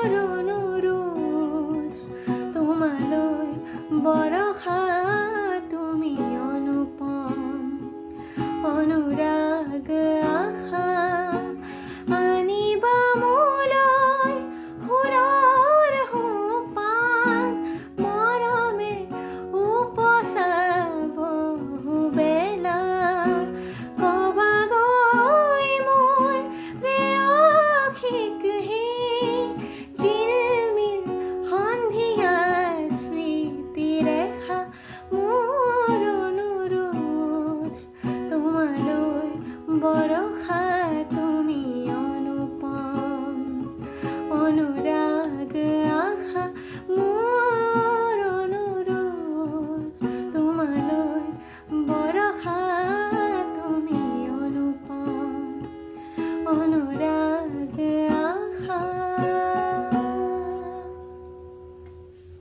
অনুরোধ তোমালৈ বৰষা তুমি অনুপম অনুৰাগ আশা আনিবা মোলৈ সুৰৰ সোপান মৰমে উপচাব বেলা কবা গৈ মোৰ প্ৰেয়সীক হে জিলমিল সন্ধিয়া স্মৃতিৰেখা মোৰ অনুৰোধ তোমালৈ বৰষা তুমি অনুপম অনুৰাগ আশা